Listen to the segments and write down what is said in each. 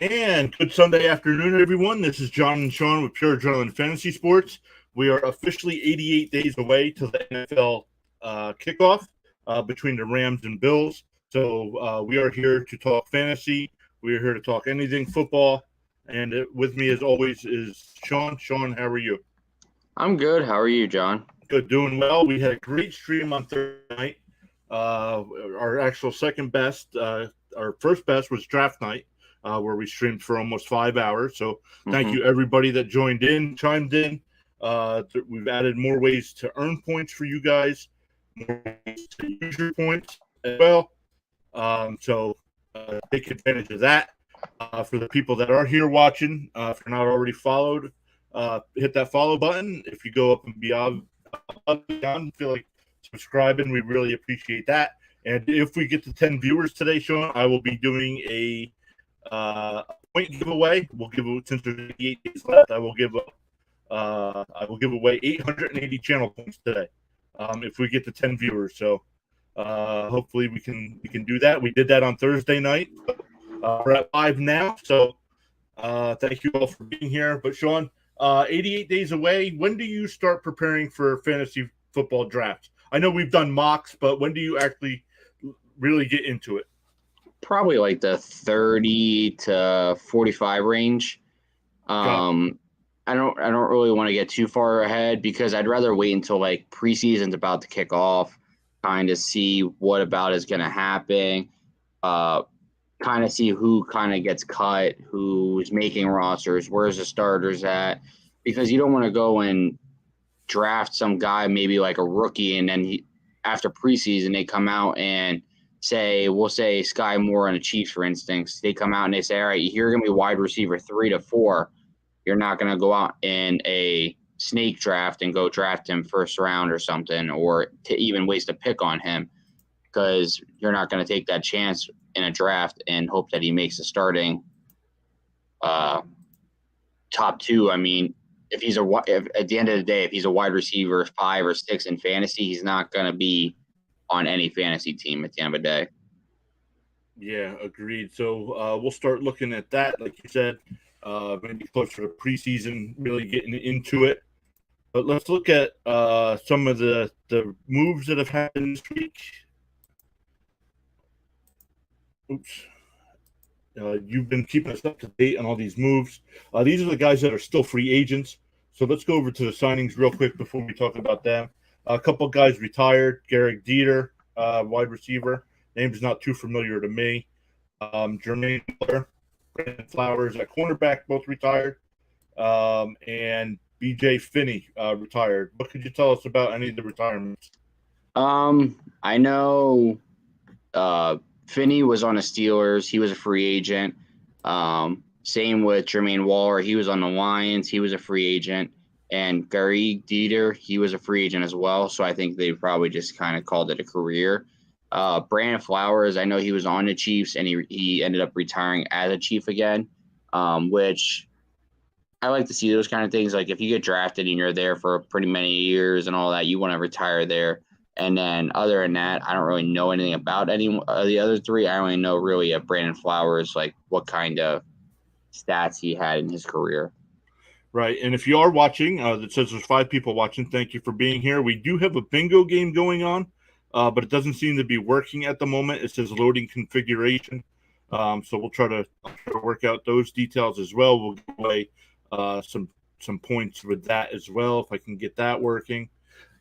And good Sunday afternoon, everyone. This is John and Sean with Pure Adrenaline Fantasy Sports. We are officially 88 days away to the NFL kickoff between the Rams and Bills. So we are here to talk fantasy. We are here to talk anything football. And with me, as always, is Sean. Sean, how are you? I'm good. How are you, John? Good, doing well. We had a great stream on Thursday night. Our actual second best, our first best was draft night. Where we streamed for almost 5 hours. So thank you everybody that joined in, chimed in. We've added more ways to earn points for you guys, more ways to use your points as well. So take advantage of that. For the people that are here watching, if you're not already followed, hit that follow button. If you go up and beyond, feel like subscribing, we really appreciate that. And if we get to 10 viewers today, Sean, I will be doing a point giveaway. We'll give since there's 88 days left. I will give away 880 channel points today. If we get to 10 viewers, so hopefully we can do that. We did that on Thursday night. We're at 5 now, so thank you all for being here. But Sean, 88 days away. When do you start preparing for fantasy football drafts? I know we've done mocks, but when do you actually really get into it? Probably like the 30 to 45 range. I don't really want to get too far ahead because I'd rather wait until like preseason's about to kick off, kind of see what about is going to happen, kind of see who kind of gets cut, who's making rosters, where's the starters at, because you don't want to go and draft some guy, maybe like a rookie, and then after preseason they come out and we'll say Sky Moore and the Chiefs, for instance, they come out and they say, all right, you're going to be wide receiver 3 to 4. You're not going to go out in a snake draft and go draft him first round or something, or to even waste a pick on him, because you're not going to take that chance in a draft and hope that he makes a starting top 2. I mean, if at the end of the day, if he's a wide receiver 5 or 6 in fantasy, he's not going to be on any fantasy team at the end of the day. Yeah, agreed. So we'll start looking at that, like you said, maybe closer to preseason, really getting into it. But let's look at some of the moves that have happened this week. Oops. You've been keeping us up to date on all these moves. These are the guys that are still free agents. So let's go over to the signings real quick before we talk about them. A couple of guys retired. Garrett Dieter, wide receiver. Name's not too familiar to me. Jermaine Miller, Brandon Flowers at cornerback, both retired. And B.J. Finney retired. What could you tell us about any of the retirements? I know Finney was on the Steelers. He was a free agent. Same with Jermaine Waller. He was on the Lions. He was a free agent. And Gary Dieter, he was a free agent as well. So I think they probably just kind of called it a career. Brandon Flowers, I know he was on the Chiefs, and he ended up retiring as a Chief again, which I like to see those kind of things. Like if you get drafted and you're there for pretty many years and all that, you want to retire there. And then other than that, I don't really know anything about any of the other 3. I only know really of Brandon Flowers, like what kind of stats he had in his career. Right. And if you are watching, that says there's 5 people watching. Thank you for being here. We do have a bingo game going on, but it doesn't seem to be working at the moment. It says loading configuration. So we'll try to work out those details as well. We'll give away some points with that as well, if I can get that working.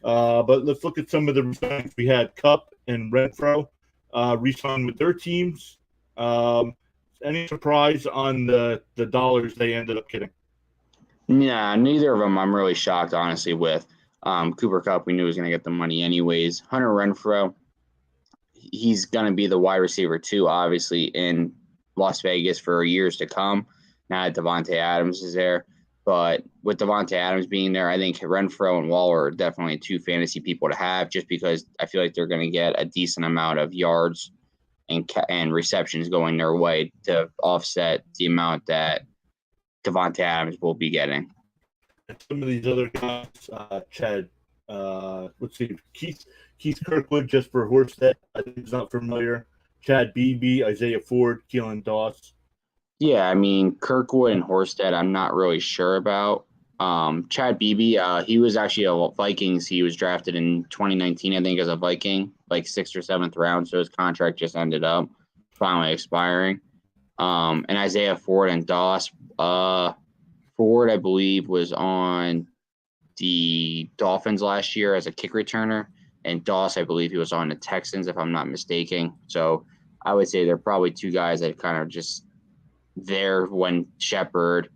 But let's look at some of the resigns. We had Kupp and Renfro re-signed with their teams. Any surprise on the dollars they ended up getting? Yeah, neither of them I'm really shocked, honestly, with. Cooper Kupp, we knew he was going to get the money anyways. Hunter Renfro, he's going to be the wide receiver too, obviously, in Las Vegas for years to come. Now that Davante Adams is there. But with Davante Adams being there, I think Renfro and Waller are definitely 2 fantasy people to have, just because I feel like they're going to get a decent amount of yards and receptions going their way to offset the amount that Davante Adams will be getting. And some of these other guys, Chad, let's see, Keith Kirkwood, Jesper Horsted, I think he's not familiar. Chad Beebe, Isaiah Ford, Keelan Doss. Yeah, I mean Kirkwood and Horsted, I'm not really sure about. Chad Beebe, he was actually a Vikings. He was drafted in 2019, I think, as a Viking, like sixth or seventh round. So his contract just ended up finally expiring. And Isaiah Ford and Doss. Ford, I believe, was on the Dolphins last year as a kick returner, and Doss, I believe, he was on the Texans, if I'm not mistaken. So I would say they're probably two guys that kind of just there when Shepard,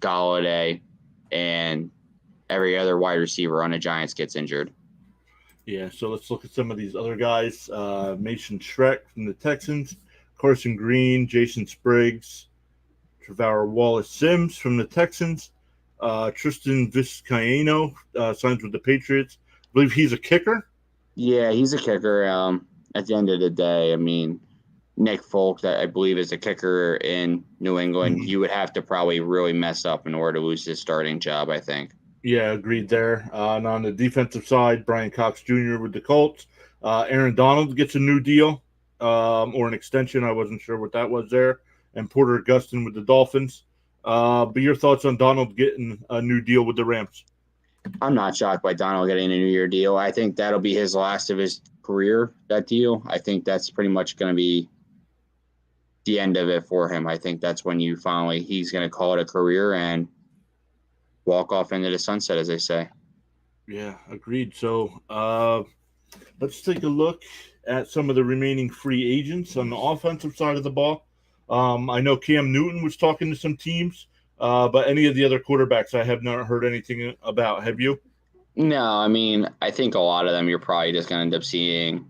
Galladay, and every other wide receiver on the Giants gets injured. Yeah, so let's look at some of these other guys. Mason Shrek from the Texans, Carson Green, Jason Spriggs, Trevor Wallace Sims from the Texans, Tristan Vizcaino signs with the Patriots. I believe he's a kicker. Yeah, he's a kicker. At the end of the day, I mean, Nick Folk, that I believe is a kicker in New England, Mhm. you would have to probably really mess up in order to lose his starting job, I think. Yeah, agreed there. And on the defensive side, Brian Cox Jr. with the Colts. Aaron Donald gets a new deal or an extension. I wasn't sure what that was there. And Porter Gustin with the Dolphins. But your thoughts on Donald getting a new deal with the Rams? I'm not shocked by Donald getting a New Year deal. I think that'll be his last of his career, that deal. I think that's pretty much going to be the end of it for him. I think that's when he's going to call it a career and walk off into the sunset, as they say. Yeah, agreed. So let's take a look at some of the remaining free agents on the offensive side of the ball. I know Cam Newton was talking to some teams, but any of the other quarterbacks I have not heard anything about. Have you? No, I mean, I think a lot of them you're probably just going to end up seeing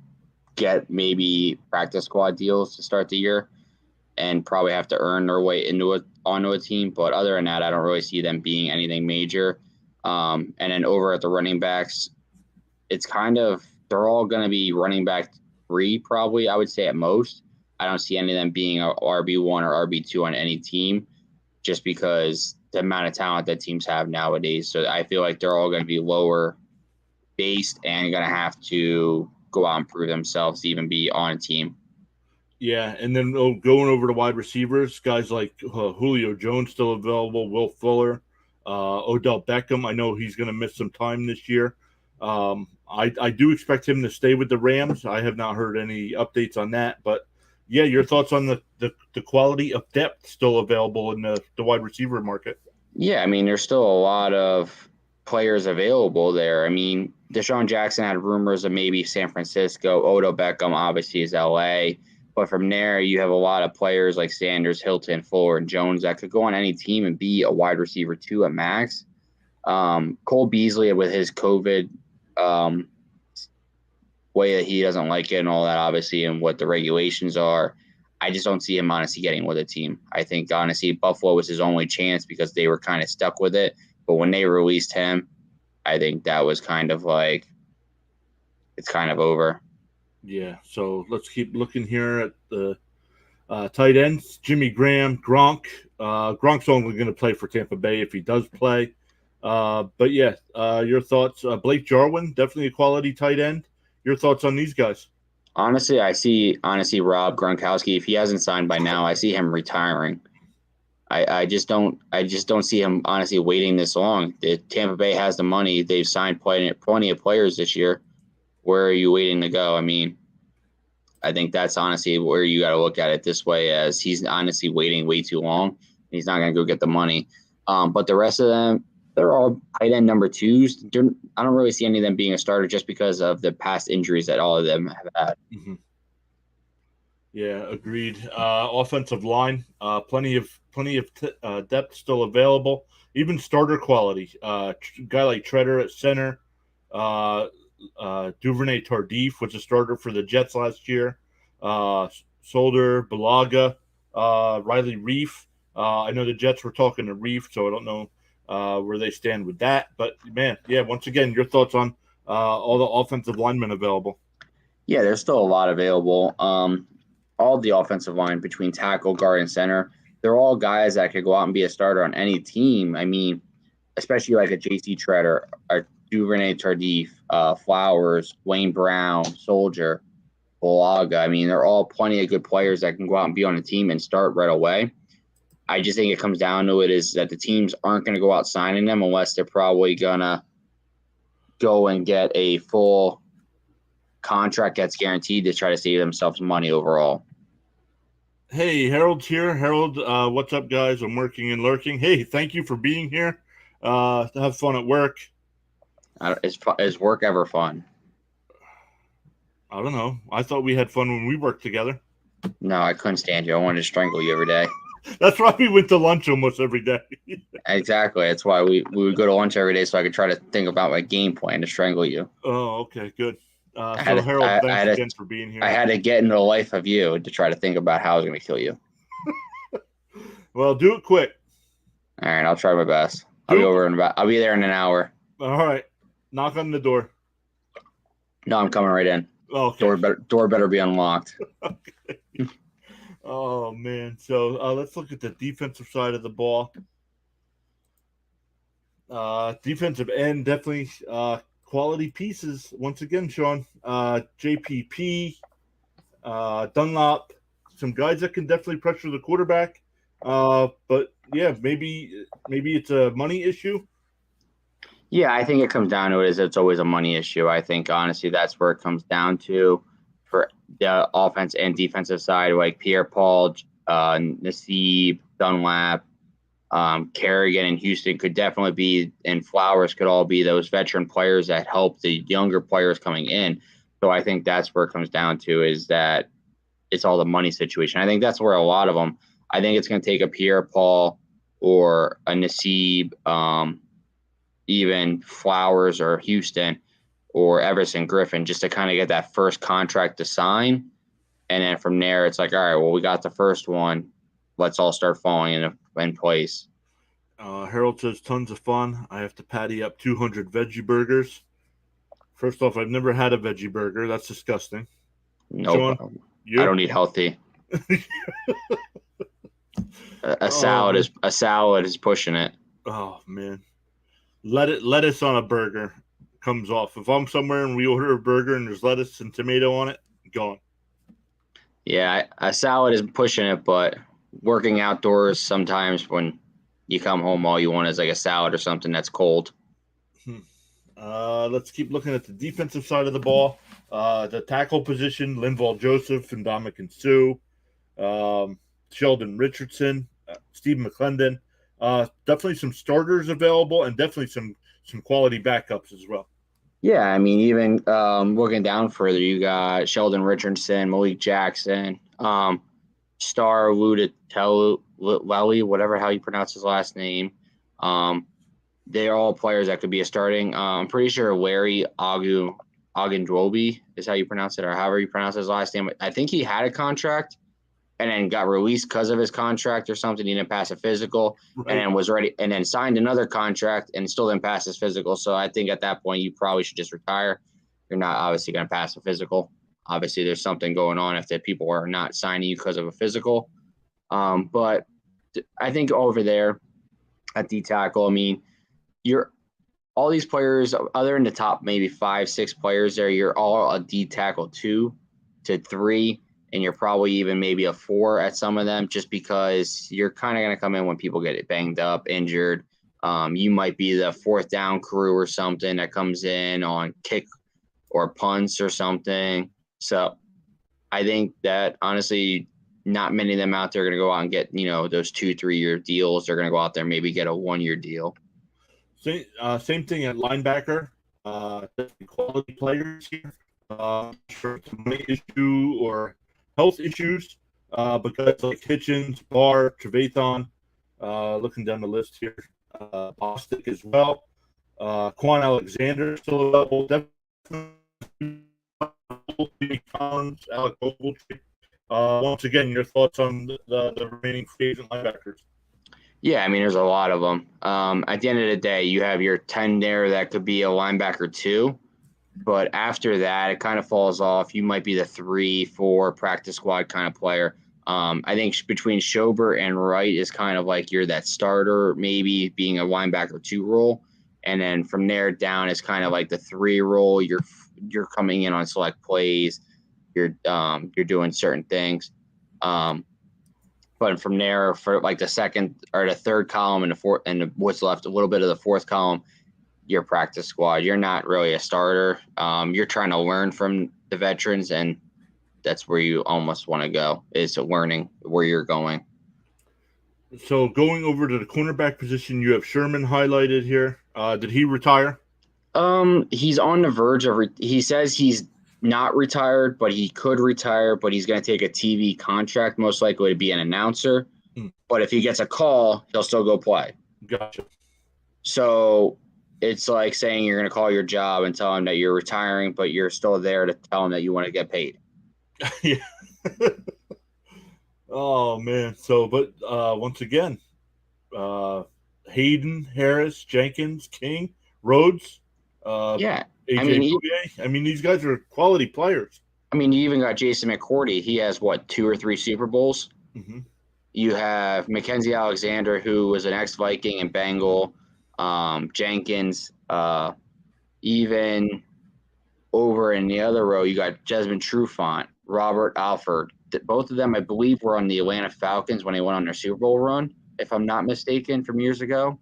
get maybe practice squad deals to start the year and probably have to earn their way onto a team. But other than that, I don't really see them being anything major. And then over at the running backs, it's kind of they're all going to be running back three, probably. I would say at most. I don't see any of them being a RB1 or RB2 on any team, just because the amount of talent that teams have nowadays. So I feel like they're all going to be lower based and going to have to go out and prove themselves to even be on a team. Yeah, and then going over to wide receivers, guys like Julio Jones still available, Will Fuller, Odell Beckham. I know he's going to miss some time this year. I do expect him to stay with the Rams. I have not heard any updates on that, but yeah, your thoughts on the quality of depth still available in the wide receiver market? Yeah, I mean, there's still a lot of players available there. I mean, Deshaun Jackson had rumors of maybe San Francisco. Odell Beckham obviously is LA. But from there, you have a lot of players like Sanders, Hilton, Fuller, and Jones that could go on any team and be a wide receiver too at max. Cole Beasley with his COVID um, way that he doesn't like it and all that, obviously, and what the regulations are. I just don't see him honestly getting with a team. I think honestly Buffalo was his only chance because they were kind of stuck with it. But when they released him, I think that was kind of like it's kind of over. Yeah, so let's keep looking here at the tight ends. Jimmy Graham, Gronk. Gronk's only going to play for Tampa Bay if he does play. But yeah, your thoughts? Blake Jarwin, definitely a quality tight end. Your thoughts on these guys? Honestly, I see Rob Gronkowski. If he hasn't signed by now, I see him retiring. I just don't see him honestly waiting this long. The Tampa Bay has the money. They've signed plenty of players this year. Where are you waiting to go? I mean, I think that's honestly where you got to look at it this way, as he's honestly waiting way too long. He's not going to go get the money. But the rest of them, they're all tight end number twos. I don't really see any of them being a starter just because of the past injuries that all of them have had. Mm-hmm. Yeah, agreed. Offensive line, plenty of depth still available. Even starter quality. Guy like Treader at center. Uh, Duvernay Tardif was a starter for the Jets last year. Solder, Balaga, Riley Reef. I know the Jets were talking to Reef, so I don't know where they stand with that. But man, yeah. Once again, your thoughts on all the offensive linemen available? Yeah, there's still a lot available. All the offensive line between tackle, guard, and center, they're all guys that could go out and be a starter on any team. I mean, especially like a JC Treader, a Duvernay Tardif, Flowers, Wayne Brown, Soldier, Balaga. I mean, they're all plenty of good players that can go out and be on a team and start right away. I just think it comes down to it is that the teams aren't going to go out signing them unless they're probably going to go and get a full contract that's guaranteed to try to save themselves money overall. Hey, Harold's here. Harold, what's up, guys? I'm working and lurking. Hey, thank you for being here. Have fun at work. Is work ever fun? I don't know. I thought we had fun when we worked together. No, I couldn't stand you. I wanted to strangle you every day. That's why we went to lunch almost every day. Exactly. That's why we would go to lunch every day so I could try to think about my game plan to strangle you. Oh, okay, good. I So, had to- Harold, I thanks had to- again for being here. I had to get into the life of you to try to think about how I was going to kill you. Well, do it quick. All right, I'll try my best. I'll be there in an hour. All right. Knock on the door. No, I'm coming right in. Okay. Door better be unlocked. Okay. Oh, man. So let's look at the defensive side of the ball. Defensive end, definitely quality pieces. Once again, Sean. JPP, Dunlop, some guys that can definitely pressure the quarterback. But, yeah, maybe it's a money issue. Yeah, I think it comes down to it is it's always a money issue. I think, honestly, that's where it comes down to for the offense and defensive side, like Pierre-Paul, Nassib, Dunlap, Kerrigan and Houston could definitely be, and Flowers could all be those veteran players that help the younger players coming in. So I think that's where it comes down to is that it's all the money situation. I think that's where a lot of them, I think it's going to take a Pierre-Paul or a Nassib, even Flowers or Houston or Everson Griffin just to kind of get that first contract to sign. And then from there, it's like, all right, well, we got the first one. Let's all start falling in place. Harold says tons of fun. I have to patty up 200 veggie burgers. First off, I've never had a veggie burger. That's disgusting. Nope. Sean, I don't eat healthy. A salad is pushing it. Oh man. Lettuce on a burger comes off. If I'm somewhere and we order a burger and there's lettuce and tomato on it, gone. Yeah, a salad is pushing it, but working outdoors sometimes when you come home, all you want is like a salad or something that's cold. Let's keep looking at the defensive side of the ball. The tackle position, Linval Joseph and Dominican Sue, Sheldon Richardson, Steve McClendon. Definitely some starters available and definitely some quality backups as well. Yeah, I mean, even looking down further, you got Sheldon Richardson, Malik Jackson, Star Lutatelli, whatever how you pronounce his last name. They're all players that could be a starting. I'm pretty sure Larry Ogundwobi is how you pronounce it, or however you pronounce his last name. I think he had a contract and then got released because of his contract or something. He didn't pass a physical, right, and then was ready and then signed another contract and still didn't pass his physical. So I think at that point you probably should just retire. You're not obviously going to pass a physical. Obviously, there's something going on if the people are not signing you because of a physical. But I think over there at D tackle, I mean, you're all these players, other than the top maybe 5-6 players there, you're all a D tackle 2 to 3. And you're probably even maybe a 4 at some of them just because you're kind of going to come in when people get banged up, injured. You might be the 4th down crew or something that comes in on kick or punts or something. So I think that honestly, not many of them out there are going to go out and get, those 2-3 year deals. They're going to go out there and maybe get a 1-year deal. Same thing at linebacker. Quality players here. Sure it's a money issue or health issues, but guys like Hitchens, Barr, Trevathan, looking down the list here, Bostic as well, Quan Alexander still available, definitely Collins, Alec Ogletree. Once again, your thoughts on the remaining free agent linebackers? Yeah, I mean, there's a lot of them. At the end of the day, you have your 10 there that could be a linebacker 2. But after that, it kind of falls off. You might be the 3-4 practice squad kind of player. I think between Schober and Wright is kind of like you're that starter, maybe being a linebacker 2 role. And then from there down is kind of like the 3 role. You're coming in on select plays. You're doing certain things. But But from there, for like the second or the third column and the fourth, and what's left, a little bit of the fourth column, your practice squad. You're not really a starter. You're trying to learn from the veterans, and that's where you almost want to go, is learning where you're going. So going over to the cornerback position, you have Sherman highlighted here. Did he retire? He's on the verge of. He says he's not retired, but he could retire. But he's going to take a TV contract, most likely to be an announcer. But if he gets a call, he'll still go play. Gotcha. So it's like saying you're going to call your job and tell him that you're retiring, but you're still there to tell him that you want to get paid. Yeah. Oh man. So, but once again, Hayden, Harris, Jenkins, King, Rhodes, Yeah. AJ I mean, these guys are quality players. I mean, you even got Jason McCourty. He has, what, 2 or 3 Super Bowls? Mm-hmm. You have Mackenzie Alexander, who was an ex-Viking and Bengal. Jenkins. Even over in the other row, you got Desmond Trufant, Robert Alford. Both of them, I believe, were on the Atlanta Falcons when they went on their Super Bowl run, if I'm not mistaken, from years ago.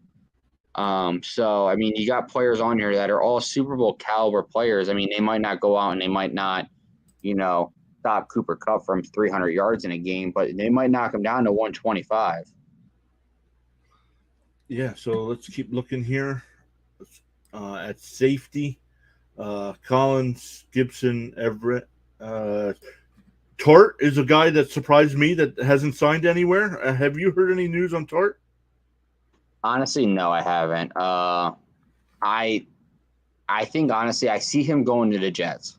So, I mean, you got players on here that are all Super Bowl caliber players. I mean, they might not go out and they might not, stop Cooper Kupp from 300 yards in a game, but they might knock him down to 125. Yeah, so let's keep looking here at safety. Collins, Gibson, Everett. Tart is a guy that surprised me that hasn't signed anywhere. Have you heard any news on Tart? Honestly, no, I haven't. I think, honestly, I see him going to the Jets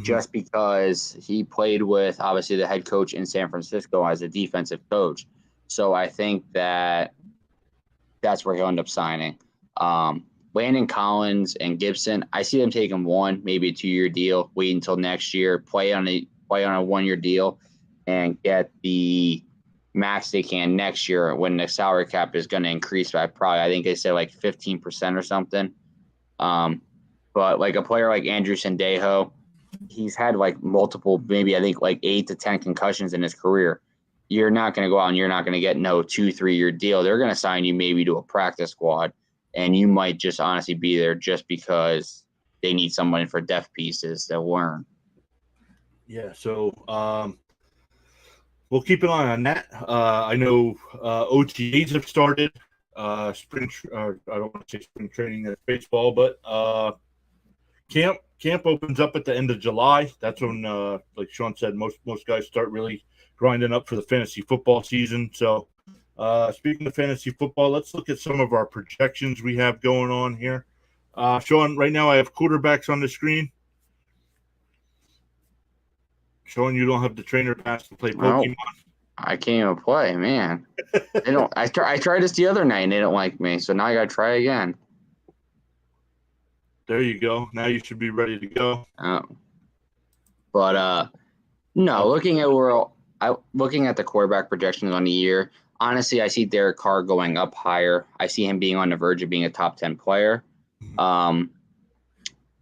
just because he played with, obviously, the head coach in San Francisco as a defensive coach. So I think that's where he'll end up signing. Landon Collins and Gibson, I see them taking one, maybe a 2-year deal, wait until next year, play on a 1-year deal, and get the max they can next year when the salary cap is going to increase by probably, I think they say like 15% or something. But like a player like Andrew Sendejo, he's had like multiple, maybe I think like 8 to 10 concussions in his career. You're not going to go out and you're not going to get no 2-3-year deal. They're going to sign you maybe to a practice squad, and you might just honestly be there just because they need someone for depth pieces to learn. Yeah, so we'll keep an eye on that. I know OTAs have started. I don't want to say spring training, that's baseball, but camp opens up at the end of July. That's when, like Sean said, most guys start really grinding up for the fantasy football season. So speaking of fantasy football, let's look at some of our projections we have going on here. Sean, right now I have quarterbacks on the screen. Sean, you don't have the trainer pass to play Pokemon. No, I can't even play, man. They don't. I tried this the other night and they don't like me, so now I gotta try again. There you go. Now you should be ready to go. But no, looking at the quarterback projections on the year, honestly, I see Derek Carr going up higher. I see him being on the verge of being a top 10 player.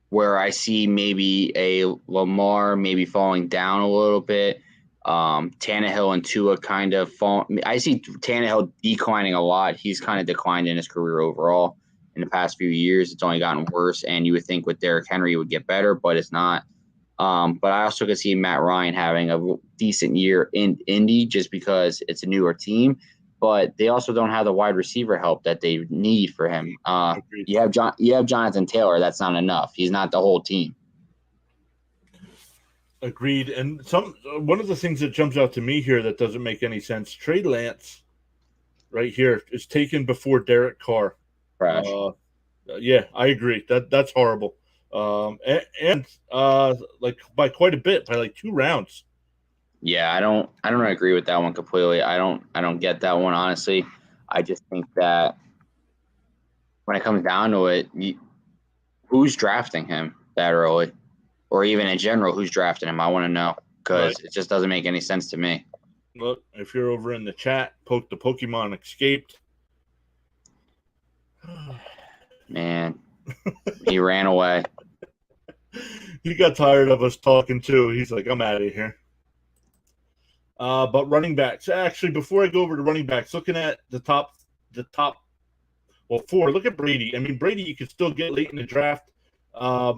Where I see maybe a Lamar maybe falling down a little bit. Tannehill and Tua kind of fall. I see Tannehill declining a lot. He's kind of declined in his career overall in the past few years. It's only gotten worse, and you would think with Derrick Henry it would get better, but it's not. But I also could see Matt Ryan having a decent year in Indy just because it's a newer team. But they also don't have the wide receiver help that they need for him. You have Jonathan Taylor. That's not enough. He's not the whole team. Agreed. And one of the things that jumps out to me here that doesn't make any sense: Trey Lance, right here, is taken before Derek Carr. Crash. Yeah, I agree. That's horrible. And like by quite a bit, by like 2 rounds. Yeah, I don't agree with that one completely. I don't get that one, honestly. I just think that when it comes down to it, who's drafting him that early? Or even in general, who's drafting him? I want to know because It just doesn't make any sense to me. Look, if you're over in the chat, the Pokemon escaped. Man, he ran away. He got tired of us talking too. He's like, I'm out of here. But running backs, actually, before I go over to running backs, looking at the top, well, four. Look at Brady. I mean, Brady, you can still get late in the draft, but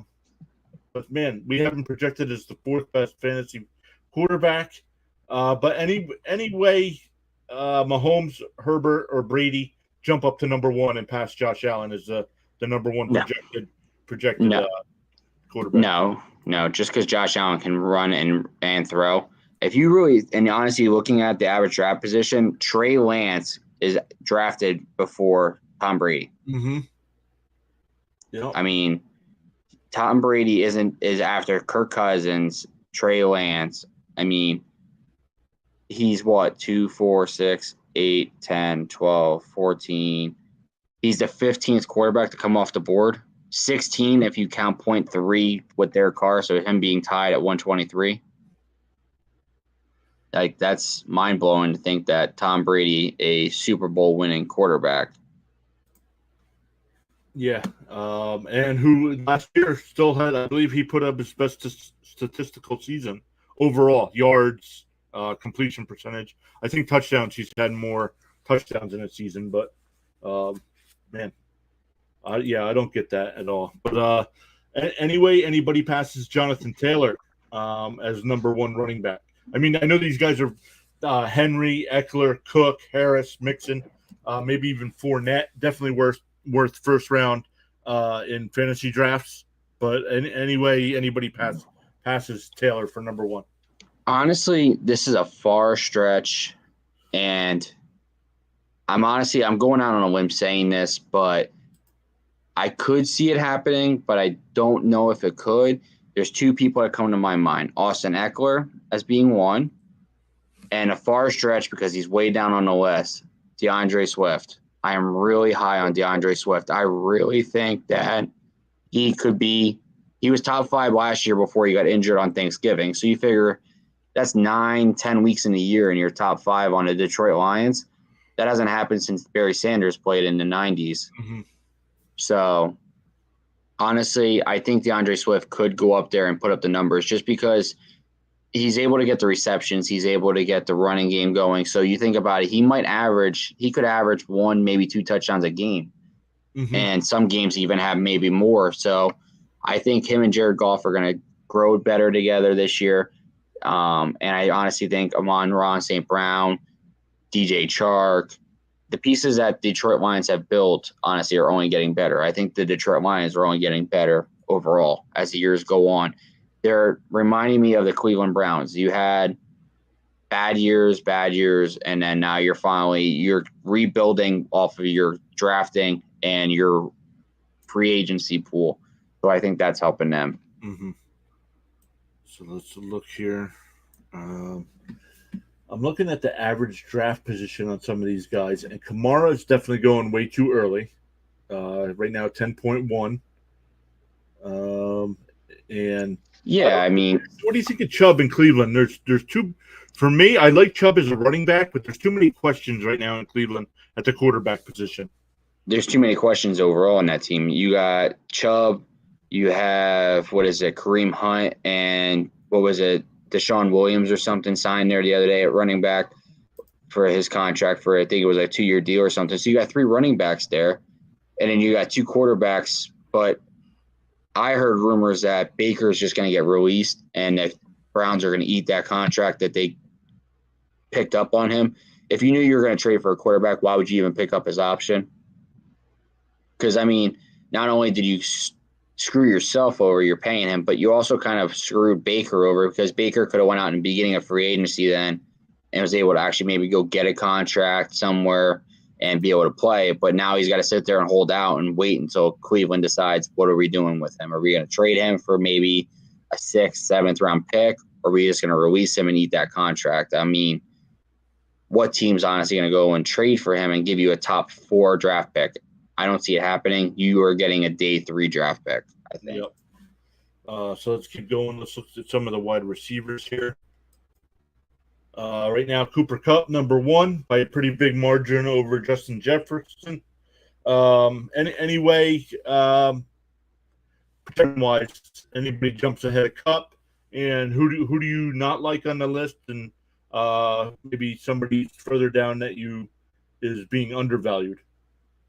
man, we have him projected as the fourth best fantasy quarterback. But anyway, Mahomes, Herbert, or Brady jump up to number one and pass Josh Allen as the number one No. projected No. quarterback. No, just because Josh Allen can run and throw. If you really, and honestly, looking at the average draft position, Trey Lance is drafted before Tom Brady. Mm-hmm. Yep. I mean, Tom Brady is after Kirk Cousins, Trey Lance. I mean, he's what, 2, 4, 6, 8, 10, 12, 14. He's the 15th quarterback to come off the board. 16 if you count 0.3 with their car, so him being tied at 123. Like, that's mind-blowing to think that Tom Brady, a Super Bowl winning quarterback. Yeah, and who last year still had, I believe he put up his best statistical season overall, yards, completion percentage. I think touchdowns, he's had more touchdowns in a season, but man, yeah, I don't get that at all. But anyway, anybody passes Jonathan Taylor as number one running back. I mean, I know these guys are Henry, Eckler, Cook, Harris, Mixon, maybe even Fournette. Definitely worth first round in fantasy drafts. But anyway, anybody passes Taylor for number one. Honestly, this is a far stretch, and I'm going out on a limb saying this, but I could see it happening, but I don't know if it could. There's two people that come to my mind. Austin Eckler as being one, and a far stretch because he's way down on the list, DeAndre Swift. I am really high on DeAndre Swift. I really think that he was top 5 last year before he got injured on Thanksgiving. So you figure that's 9-10 weeks in a year and you're top 5 on the Detroit Lions. That hasn't happened since Barry Sanders played in the 90s. Mm-hmm. So honestly, I think DeAndre Swift could go up there and put up the numbers just because he's able to get the receptions. He's able to get the running game going. So you think about it, he could average 1, maybe 2 touchdowns a game. Mm-hmm. And some games even have maybe more. So I think him and Jared Goff are going to grow better together this year. And I honestly think Amon-Ra St. Brown, DJ Chark, the pieces that Detroit Lions have built, honestly, are only getting better. I think the Detroit Lions are only getting better overall as the years go on. They're reminding me of the Cleveland Browns. You had bad years, and then now you're rebuilding off of your drafting and your free agency pool. So I think that's helping them. Mm-hmm. So let's look here. I'm looking at the average draft position on some of these guys, and Kamara is definitely going way too early. Right now, 10.1. And yeah, I mean, what do you think of Chubb in Cleveland? There's two. For me, I like Chubb as a running back, but there's too many questions right now in Cleveland at the quarterback position. There's too many questions overall in that team. You got Chubb, you have Kareem Hunt, and Deshaun Williams or something signed there the other day at running back for his contract for, I think it was a 2-year deal or something. So you got 3 running backs there, and then you got 2 quarterbacks. But I heard rumors that Baker's just going to get released and that Browns are going to eat that contract that they picked up on him. If you knew you were going to trade for a quarterback, why would you even pick up his option? Because, I mean, not only did you screw yourself over, you're paying him, but you also kind of screwed Baker over because Baker could have went out in the beginning of free agency then and was able to actually maybe go get a contract somewhere and be able to play. But now he's got to sit there and hold out and wait until Cleveland decides, what are we doing with him? Are we going to trade him for maybe a 6th, 7th round pick? Or are we just going to release him and eat that contract? I mean, what team's honestly going to go and trade for him and give you a top 4 draft pick? I don't see it happening. You are getting a day 3 draft pick, I think. Yep. So let's keep going. Let's look at some of the wide receivers here. Right now, Cooper Kupp, number 1 by a pretty big margin over Justin Jefferson. Anyway, protection-wise, anybody jumps ahead of Kupp, and who do you not like on the list? And maybe somebody further down that you is being undervalued?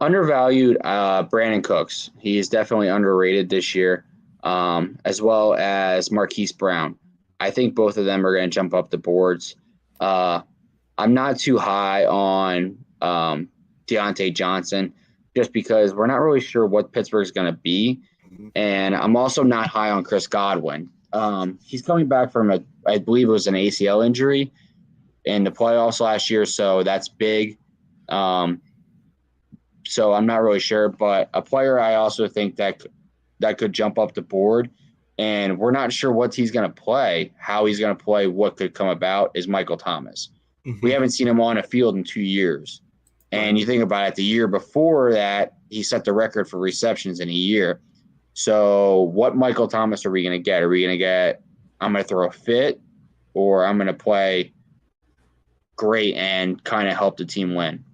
Undervalued, Brandon Cooks. He is definitely underrated this year, as well as Marquise Brown. I think both of them are going to jump up the boards. I'm not too high on Deontay Johnson just because we're not really sure what Pittsburgh's going to be. And I'm also not high on Chris Godwin. He's coming back from I believe it was an ACL injury in the playoffs last year, so that's big. So I'm not really sure, but a player I also think that could jump up the board, and we're not sure what he's going to play, how he's going to play, what could come about, is Michael Thomas. Mm-hmm. We haven't seen him on a field in 2 years. And you think about it, the year before that, he set the record for receptions in a year. So what Michael Thomas are we going to get? Are we going to get, I'm going to throw a fit, or I'm going to play great and kind of help the team win?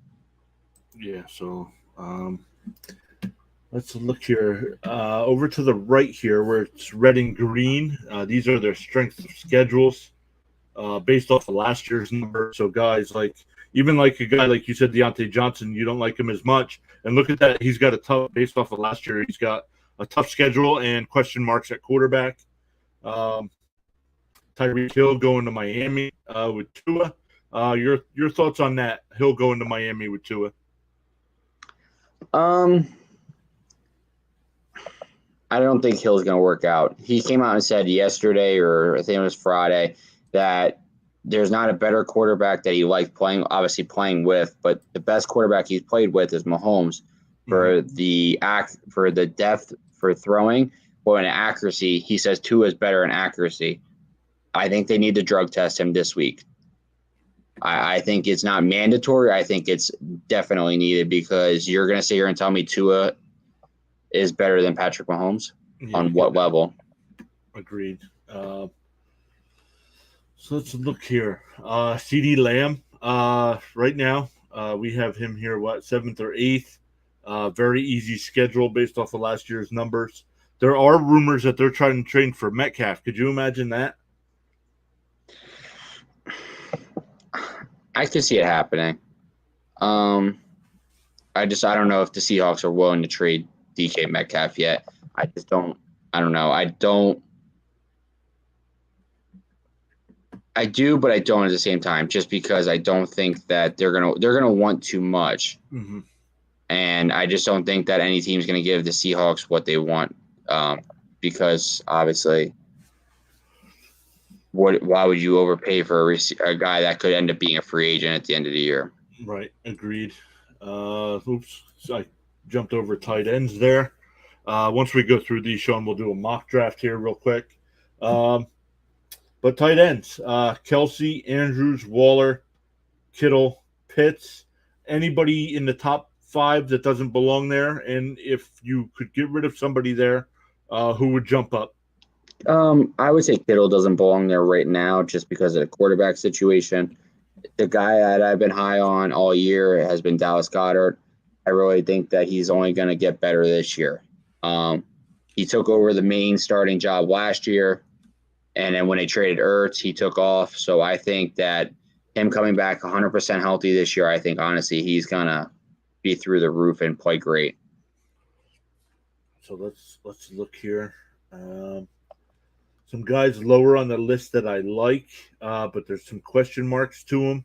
Yeah, so let's look here. Over to the right here where it's red and green. These are their strength of schedules based off of last year's number. So guys even like a guy like you said, Deontay Johnson, you don't like him as much. And look at that. He's got a tough, based off of last year, he's got a tough schedule and question marks at quarterback. Tyreek Hill going to Miami with Tua. Your thoughts on that? Hill going to Miami with Tua. I don't think Hill's going to work out. He came out and said yesterday, or I think it was Friday, that there's not a better quarterback that he likes playing with, but the best quarterback he's played with is Mahomes for the depth for throwing, but in accuracy, he says Tua is better in accuracy. I think they need to drug test him this week. I think it's not mandatory. I think it's definitely needed, because you're going to sit here and tell me Tua is better than Patrick Mahomes? On what level? Agreed. So let's look here. CeeDee Lamb. Right now, we have him here, 7th or 8th? Very easy schedule based off of last year's numbers. There are rumors that they're trying to train for Metcalf. Could you imagine that? I could see it happening. I don't know if the Seahawks are willing to trade DK Metcalf yet. I don't know. I do, but I don't at the same time, just because I don't think that they're gonna want too much. Mm-hmm. And I just don't think that any team's gonna give the Seahawks what they want, because obviously, why would you overpay for a guy that could end up being a free agent at the end of the year? Right, agreed. Oops, I jumped over tight ends there. Once we go through these, Sean, we'll do a mock draft here real quick. But tight ends, Kelsey, Andrews, Waller, Kittle, Pitts, anybody in the top 5 that doesn't belong there? And if you could get rid of somebody there, who would jump up? I would say Kittle doesn't belong there right now just because of the quarterback situation. The guy that I've been high on all year has been Dallas Goedert. I really think that he's only going to get better this year. He took over the main starting job last year, and then when they traded Ertz, he took off. So I think that him coming back 100% healthy this year, I think, honestly, he's going to be through the roof and play great. So let's look here. Some guys lower on the list that I like, but there's some question marks to them.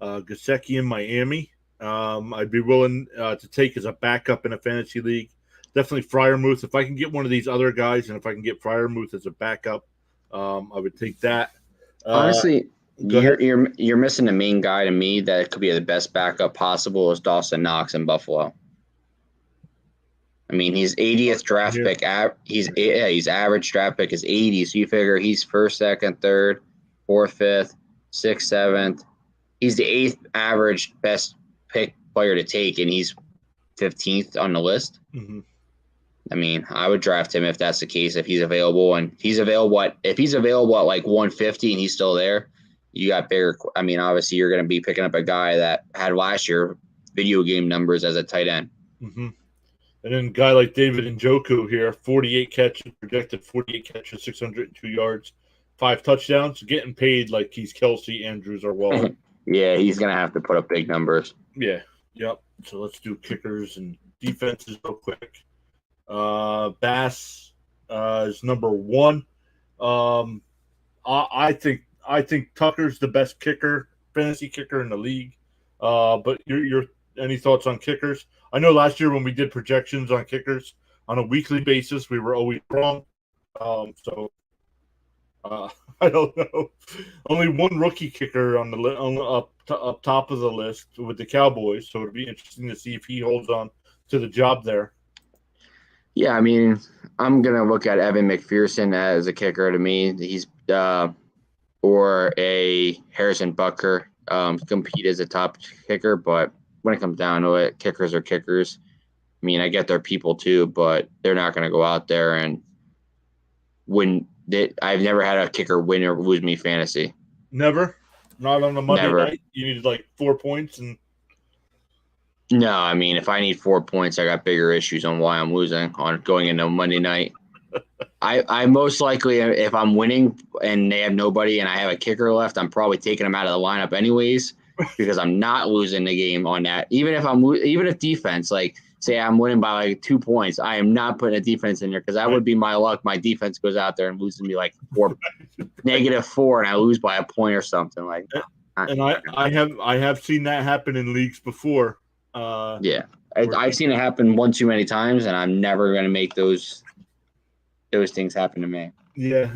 Gesicki in Miami. I'd be willing to take as a backup in a fantasy league. Definitely Freiermuth. If I can get one of these other guys, and if I can get Freiermuth as a backup, I would take that. Honestly, you're missing the main guy to me that could be the best backup possible is Dawson Knox in Buffalo. I mean, he's 80th draft pick. He's average draft pick is 80. So you figure he's 1st, 2nd, 3rd, 4th, 5th, 6th, 7th. He's the 8th average best pick player to take, and he's 15th on the list. Mm-hmm. I mean, I would draft him if that's the case, if he's available. And if he's available at like 150 and he's still there, you got bigger. I mean, obviously, you're going to be picking up a guy that had last year video game numbers as a tight end. Mm-hmm. And then a guy like David Njoku here, 48 catches, projected 48 catches, 602 yards. 5 touchdowns, getting paid like he's Kelsey, Andrews, or Waller. Yeah, he's gonna have to put up big numbers. Yeah. Yep. So let's do kickers and defenses real quick. Bass is number 1. I think Tucker's the best fantasy kicker in the league. But your any thoughts on kickers? I know last year when we did projections on kickers on a weekly basis, we were always wrong. So I don't know. Only one rookie kicker on the up top of the list with the Cowboys. So it'd be interesting to see if he holds on to the job there. Yeah, I mean, I'm gonna look at Evan McPherson as a kicker to me. He's or a Harrison Butker compete as a top kicker, but when it comes down to it, kickers are kickers. I mean, I get their people too, but they're not gonna go out there and win. I've never had a kicker win or lose me fantasy. Never, not on a Monday night. You needed like 4 points and. No, I mean, if I need 4 points, I got bigger issues on why I'm losing on going into Monday night. I most likely, if I'm winning and they have nobody and I have a kicker left, I'm probably taking them out of the lineup anyways because I'm not losing the game on that. Even if defense, like say I'm winning by like 2 points, I am not putting a defense in there because that would be my luck. My defense goes out there and loses me like -4, and I lose by a point or something like that. And I have seen that happen in leagues before. Yeah, I've seen it happen one too many times, and I'm never going to make those things happen to me. Yeah,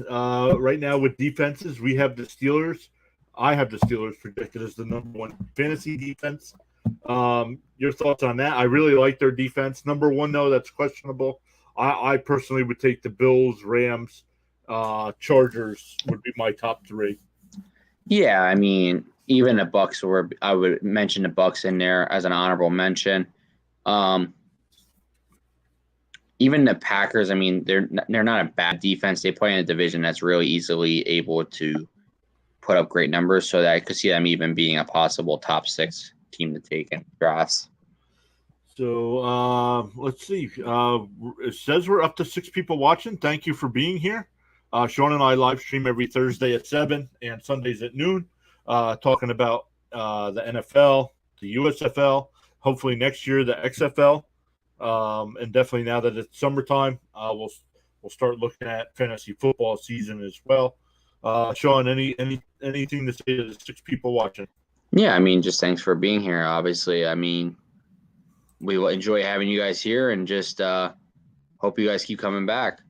right now with defenses, we have the Steelers. I have the Steelers predicted as the number 1 fantasy defense. Your thoughts on that? I really like their defense. Number 1, though, that's questionable. I personally would take the Bills, Rams, Chargers would be my top 3. Yeah, I mean, even the Bucks I would mention the Bucks in there as an honorable mention. Even the Packers, I mean, they're not a bad defense. They play in a division that's really easily able to put up great numbers, so that I could see them even being a possible top 6 team to take in drafts. So let's see. It says we're up to 6 people watching. Thank you for being here. Sean and I live stream every Thursday at 7 and Sundays at noon. Talking about the NFL, the USFL, hopefully next year the XFL, and definitely now that it's summertime, we'll start looking at fantasy football season as well. Sean, anything to say to the 6 people watching? Yeah, I mean, just thanks for being here. Obviously, I mean, we will enjoy having you guys here, and just hope you guys keep coming back.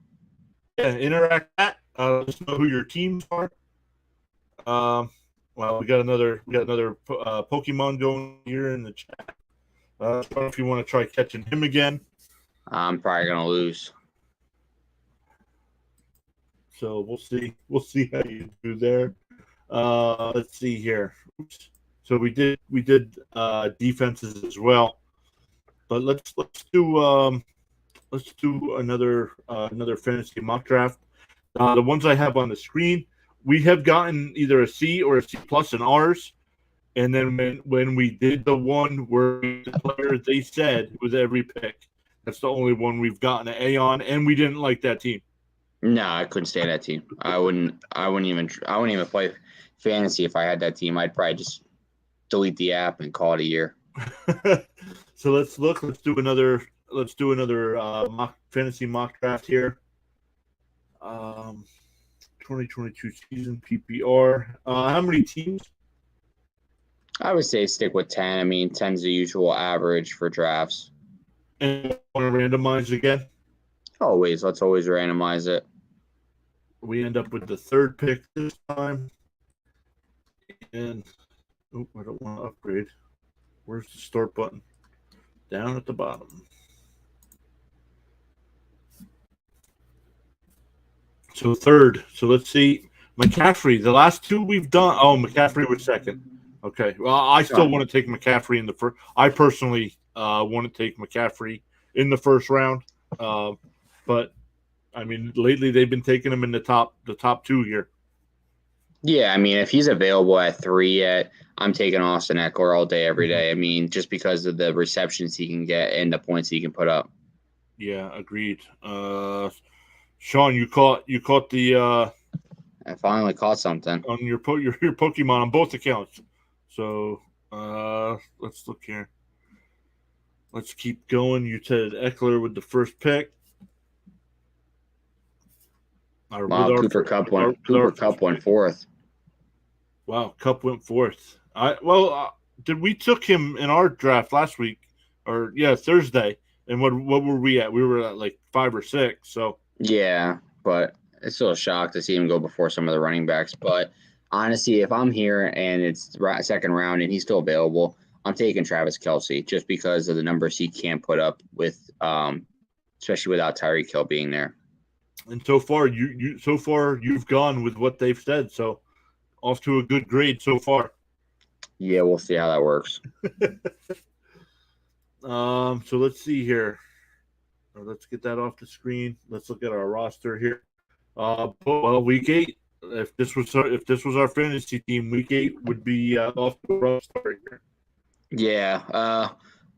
Yeah, interact. Let us know who your teams are. Well, we got another Pokemon going here in the chat. If you want to try catching him again, I'm probably gonna lose. So we'll see. We'll see how you do there. Let's see here. Oops. So we did defenses as well, but let's do another fantasy mock draft. The ones I have on the screen, we have gotten either a C or a C plus in ours. And then when we did the one where the player they said with every pick, that's the only one we've gotten an A on, and we didn't like that team. No, I couldn't stand that team. I wouldn't even play fantasy if I had that team. I'd probably just delete the app and call it a year. So let's do another fantasy mock draft here. 2022 season PPR. How many teams? I would say stick with 10. I mean, 10 is the usual average for drafts. And want to randomize again? Let's always randomize it. We end up with the 3rd pick this time. And I don't want to upgrade. Where's the start button? Down at the bottom. So 3rd. So let's see. McCaffrey. The last 2 we've done. Oh, McCaffrey was 2nd. Okay. Well, I still want to take McCaffrey in the first. I personally want to take McCaffrey in the first round. But I mean, lately they've been taking him in the top 2 here. Yeah, I mean, if he's available at 3, I'm taking Austin Eckler all day, every day. I mean, just because of the receptions he can get and the points he can put up. Yeah, agreed. Sean, you caught the I finally caught something. on your Pokemon on both accounts. So let's look here. Let's keep going. You said Eckler with the first pick. Wow, Cooper Kupp went fourth. Wow, Kupp went fourth. Did we took him in our draft last week, or Thursday? And what were we at? We were at like 5 or 6. So yeah, but it's still a shock to see him go before some of the running backs. But honestly, if I'm here and it's second round and he's still available, I'm taking Travis Kelce just because of the numbers he can't put up with, especially without Tyreek Hill being there. And so far, you've gone with what they've said. So off to a good grade so far. Yeah, we'll see how that works. So let's see here. Let's get that off the screen. Let's look at our roster here. Week 8. If this was our fantasy team, week 8 would be off to a rough start here. Yeah.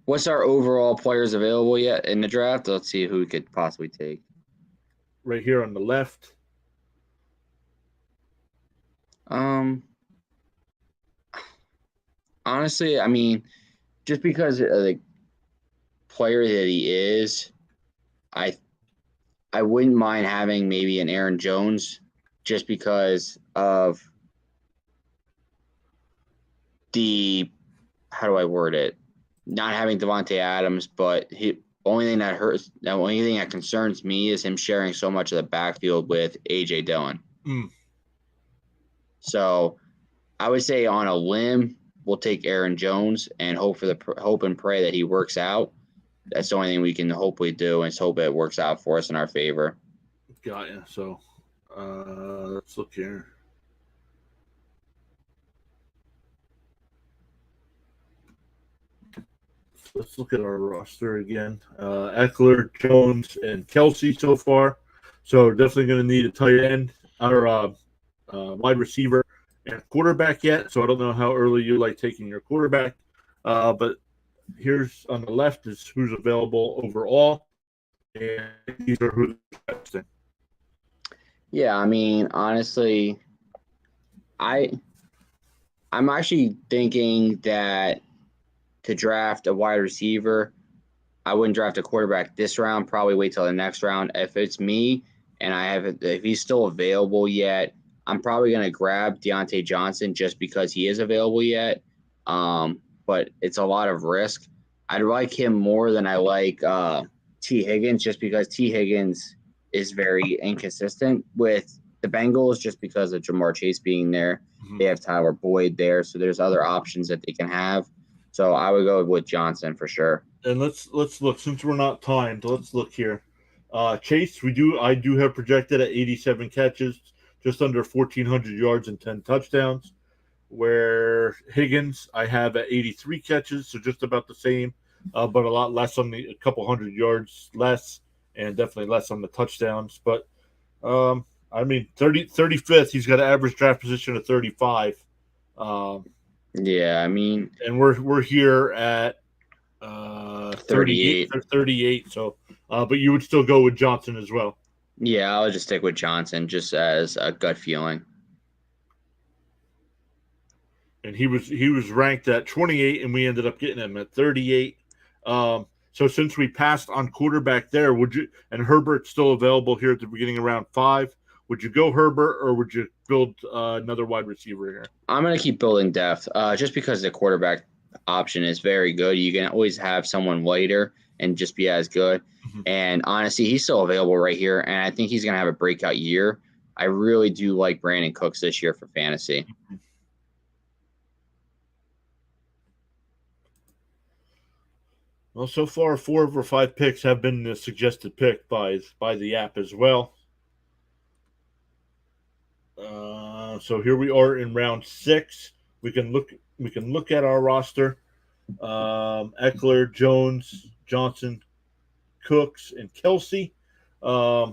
What's our overall players available yet in the draft? Let's see who we could possibly take. Right here on the left. Honestly, I mean, just because of the player that he is, I wouldn't mind having maybe an Aaron Jones just because of how do I word it? Not having Devontae Adams, but the only thing that concerns me is him sharing so much of the backfield with A.J. Dillon. So I would say on a limb, we'll take Aaron Jones and hope and pray that he works out. That's the only thing we can hopefully do, and just hope it works out for us in our favor. Got you. So let's look here. Let's look at our roster again. Eckler, Jones, and Kelce so far. So definitely going to need a tight end or wide receiver and quarterback yet. So I don't know how early you like taking your quarterback. But here's on the left is who's available overall. And these are who's testing. Yeah, I mean, honestly, I'm actually thinking that to draft a wide receiver, I wouldn't draft a quarterback this round. Probably wait till the next round. If it's me and if he's still available yet, I'm probably going to grab Deontay Johnson just because he is available yet. But it's a lot of risk. I'd like him more than I like T. Higgins just because T. Higgins is very inconsistent with the Bengals just because of Jamar Chase being there. Mm-hmm. They have Tyler Boyd there, so there's other options that they can have. So I would go with Johnson for sure. And let's look, since we're not timed, let's look here. Chase, I do have projected at 87 catches, just under 1,400 yards and 10 touchdowns. Where Higgins, I have at 83 catches, so just about the same, but a lot less a couple hundred yards less, and definitely less on the touchdowns. But, 35th, he's got an average draft position of 35. Yeah, I mean, and we're here at 38. So, but you would still go with Johnson as well. Yeah, I'll just stick with Johnson just as a gut feeling. And he was ranked at 28, and we ended up getting him at 38. So since we passed on quarterback there, and Herbert's still available here at the beginning of round 5, would you go Herbert or would you build another wide receiver here? I'm going to keep building depth just because the quarterback option is very good. You can always have someone later and just be as good. Mm-hmm. And honestly, he's still available right here, and I think he's going to have a breakout year. I really do like Brandon Cooks this year for fantasy. Mm-hmm. Well, so far, 4 of our 5 picks have been the suggested pick by the app as well. So here we are in round 6. We can look at our roster. Eckler, Jones, Johnson, Cooks, and Kelce. I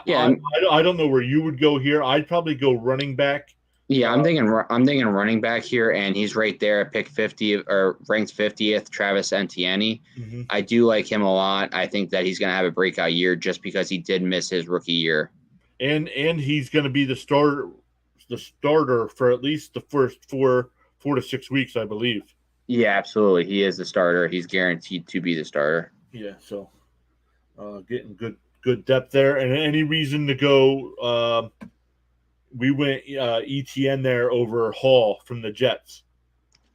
don't know where you would go here. I'd probably go running back. Yeah, I'm thinking running back here, and he's right there at pick 50 or ranked 50th, Travis Etienne. Mm-hmm. I do like him a lot. I think that he's going to have a breakout year just because he did miss his rookie year. and he's going to be the starter for at least the first 4 to 6 weeks, I believe. Yeah, absolutely. He is the starter. He's guaranteed to be the starter. Yeah, so getting good depth there. And any reason to go? We went ETN there over Hall from the Jets.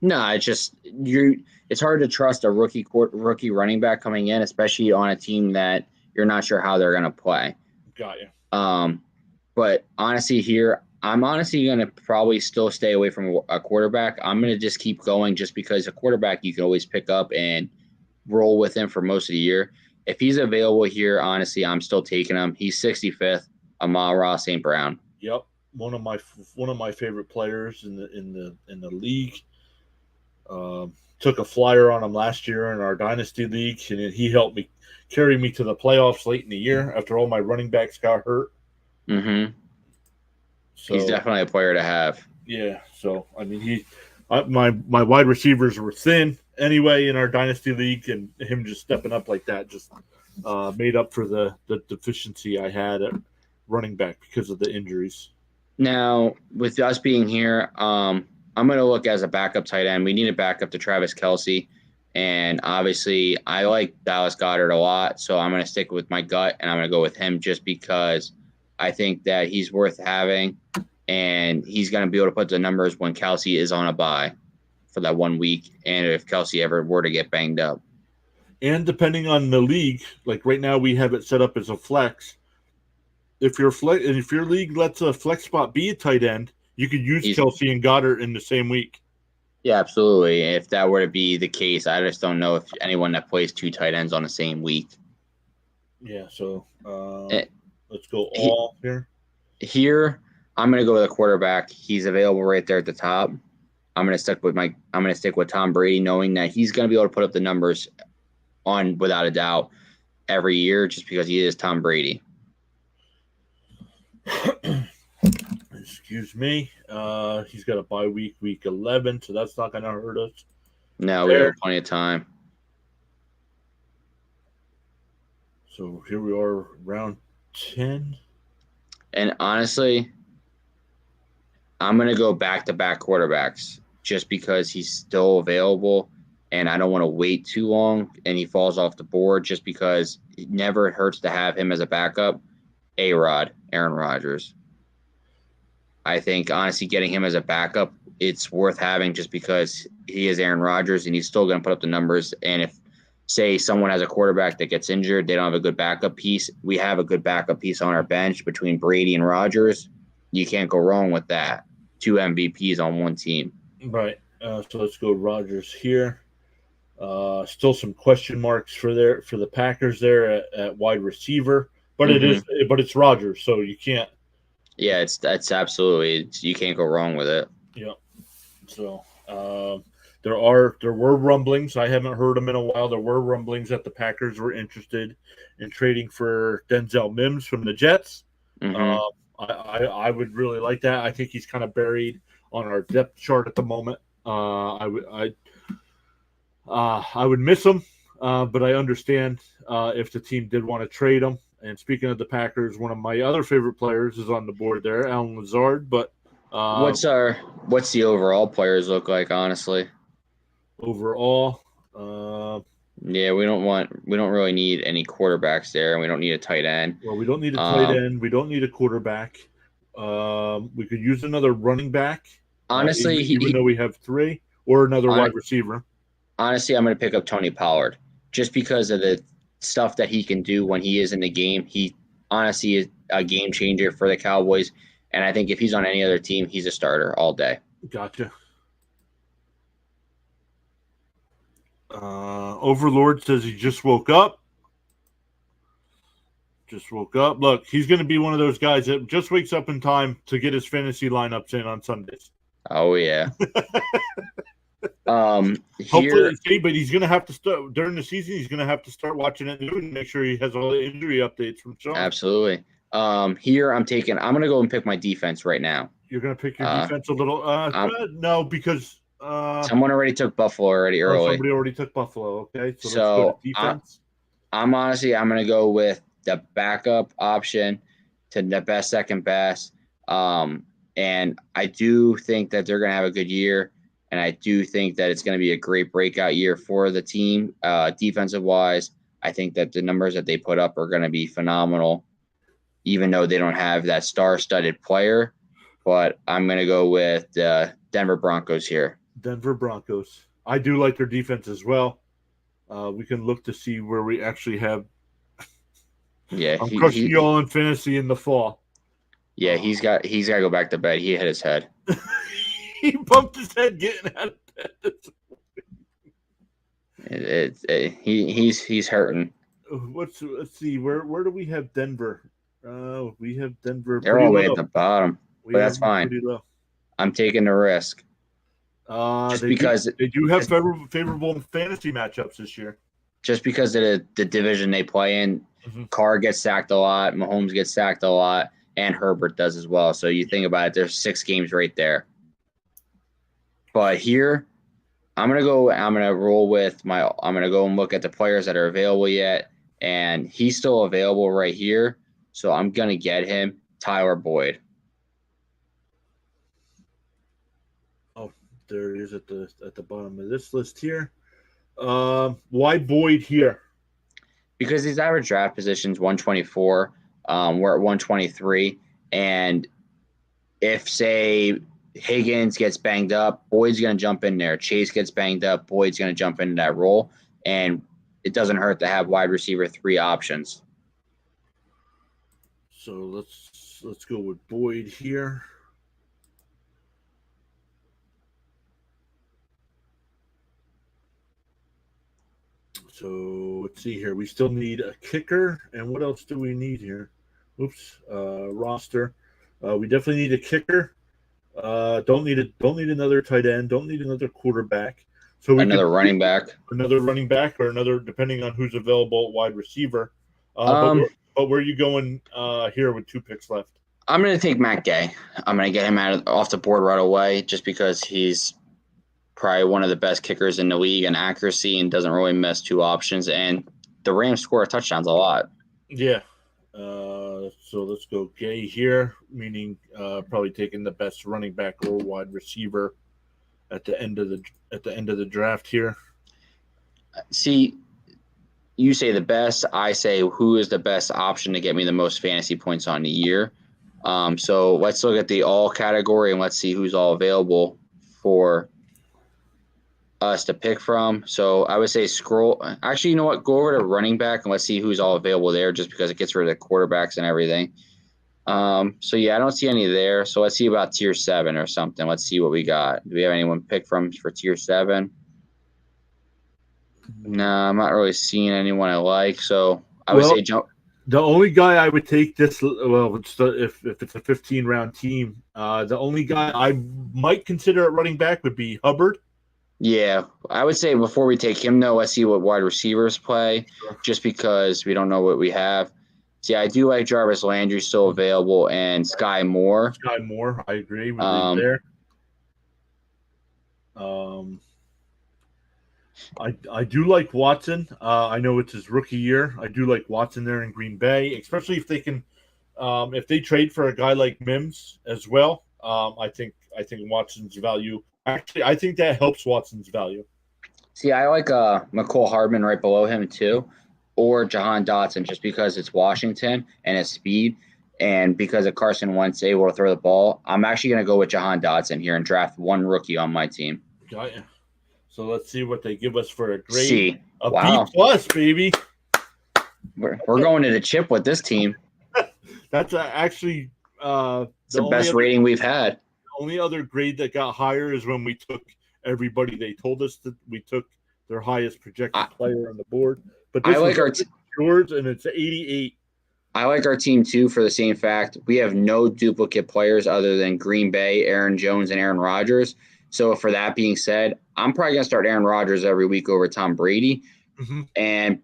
No, it's just it's hard to trust a rookie running back coming in, especially on a team that you're not sure how they're going to play. Got you. But honestly, here I'm honestly going to probably still stay away from a quarterback. I'm going to just keep going, just because a quarterback you can always pick up and roll with him for most of the year. If he's available here, honestly, I'm still taking him. He's 65th, Amon-Ra St. Brown. Yep, one of my favorite players in the league. Took a flyer on him last year in our dynasty league, and he helped me carry me to the playoffs late in the year after all my running backs got hurt. Mm-hmm. So, he's definitely a player to have. Yeah. So I mean, my wide receivers were thin anyway in our dynasty league, and him just stepping up like that just made up for the deficiency I had at running back because of the injuries. Now, with us being here, I'm going to look as a backup tight end. We need a backup to Travis Kelce. And obviously, I like Dallas Goedert a lot, so I'm going to stick with my gut, and I'm going to go with him just because I think that he's worth having, and he's going to be able to put the numbers when Kelce is on a bye for that 1 week, and if Kelce ever were to get banged up. And depending on the league, like right now we have it set up as a flex. If your league lets a flex spot be a tight end, you could use Kelce and Goddard in the same week. Yeah, absolutely. If that were to be the case, I just don't know if anyone that plays two tight ends on the same week. Yeah, so let's go all here. Here, I'm going to go with a quarterback. He's available right there at the top. I'm going to stick with Tom Brady, knowing that he's going to be able to put up the numbers on without a doubt every year, just because he is Tom Brady. Excuse me. He's got a bye week 11, so that's not going to hurt us. No, we have plenty of time. So here we are, round 10. And honestly, I'm going to go back-to-back quarterbacks just because he's still available, and I don't want to wait too long and he falls off the board, just because it never hurts to have him as a backup. A-Rod, Aaron Rodgers. I think, honestly, getting him as a backup, it's worth having just because he is Aaron Rodgers and he's still going to put up the numbers. And if, say, someone has a quarterback that gets injured, they don't have a good backup piece, we have a good backup piece on our bench between Brady and Rodgers. You can't go wrong with that. 2 MVPs on one team. Right. So let's go Rodgers here. Still some question marks for the Packers there at wide receiver, but it's Rodgers, so you can't. Yeah, that's absolutely. You can't go wrong with it. Yeah. So there were rumblings. I haven't heard them in a while. There were rumblings that the Packers were interested in trading for Denzel Mims from the Jets. Mm-hmm. I would really like that. I think he's kind of buried on our depth chart at the moment. I would miss him, but I understand if the team did want to trade him. And speaking of the Packers, one of my other favorite players is on the board there, Allen Lazard. But what's the overall players look like, honestly? Overall, yeah, we don't really need any quarterbacks there, and we don't need a tight end. Well, we don't need a tight end. We don't need a quarterback. We could use another running back. Honestly, even though we have 3, or another wide receiver. Honestly, I'm going to pick up Tony Pollard just because of the stuff that he can do when he is in the game. He honestly is a game changer for the Cowboys, and I think if he's on any other team, he's a starter all day. Gotcha. Overlord says he just woke up. Look, he's going to be one of those guys that just wakes up in time to get his fantasy lineups in on Sundays. Oh, yeah. Hopefully, but he's going to have to start during the season. He's going to have to start watching it and make sure he has all the injury updates from Sean. Absolutely. Here I'm going to go and pick my defense right now. You're going to pick your defense a little. No, because someone already took Buffalo early. Somebody already took Buffalo. Okay, so let's go to defense. I'm going to go with the backup option to the best, second best. And I do think that they're going to have a good year. And I do think that it's going to be a great breakout year for the team, defensive wise. I think that the numbers that they put up are going to be phenomenal, even though they don't have that star-studded player. But I'm going to go with the Denver Broncos here. Denver Broncos. I do like their defense as well. We can look to see where we actually have. Yeah, I'm crushing you all in fantasy in the fall. Yeah, he's got to go back to bed. He hit his head. He bumped his head getting out of bed. He's hurting. Let's see. Where do we have Denver? We have Denver. They're all the way at the bottom, but that's fine. I'm taking the risk. Because they do have favorable fantasy matchups this year. Just because of the division they play in, Carr gets sacked a lot, Mahomes gets sacked a lot, and Herbert does as well. So you think about it, there's 6 games right there. But here, I'm gonna go and look at the players that are available yet, and he's still available right here. So I'm gonna get him, Tyler Boyd. Oh, there he is at the bottom of this list here. Why Boyd here? Because his average draft position is 124. We're at 123, and if say Higgins gets banged up, Boyd's going to jump in there. Chase gets banged up, Boyd's going to jump into that role, and it doesn't hurt to have wide receiver 3 options. So let's go with Boyd here. So let's see here. We still need a kicker, and what else do we need here? Oops, roster. We definitely need a kicker. Don't need another tight end. Don't need another quarterback. So another running back, or another, depending on who's available at wide receiver. But where are you going here with 2 picks left? I'm going to take Matt Gay. I'm going to get him off the board right away, just because he's probably one of the best kickers in the league in accuracy and doesn't really miss 2 options. And the Rams score touchdowns a lot. Yeah. So let's go Gay here, meaning probably taking the best running back or wide receiver at the end of the draft here. See, you say the best, I say who is the best option to get me the most fantasy points on the year. So let's look at the all category and let's see who's all available for us to pick from. So I would say actually, you know what? Go over to running back and let's see who's all available there, just because it gets rid of the quarterbacks and everything. So yeah, I don't see any there. So let's see about tier 7 or something. Let's see what we got. Do we have anyone pick from for tier 7? No, I'm not really seeing anyone I like. So I would say jump. The only guy I would take this, if it's a 15-round team, the only guy I might consider at running back would be Hubbard. Yeah, I would say before we take him, though, let's see what wide receivers play, just because we don't know what we have. See, I do like Jarvis Landry still available and Sky Moore. Sky Moore, I agree with you there. I do like Watson. I know it's his rookie year. I do like Watson there in Green Bay, especially if they can, if they trade for a guy like Mims as well. I think Watson's value. Actually, I think that helps Watson's value. See, I like McCole Hardman right below him too, or Jahan Dotson, just because it's Washington and his speed, and because of Carson Wentz able to throw the ball. I'm actually going to go with Jahan Dotson here and draft 1 rookie on my team. Got you. So let's see what they give us for a grade. C. B plus, baby. We're going to the chip with this team. That's actually it's the best rating we've had. Only other grade that got higher is when we took everybody. They told us that we took their highest projected player on the board. But this I like our yours, and it's 88. I like our team too for the same fact. We have no duplicate players other than Green Bay, Aaron Jones, and Aaron Rodgers. So for that being said, I'm probably going to start Aaron Rodgers every week over Tom Brady. And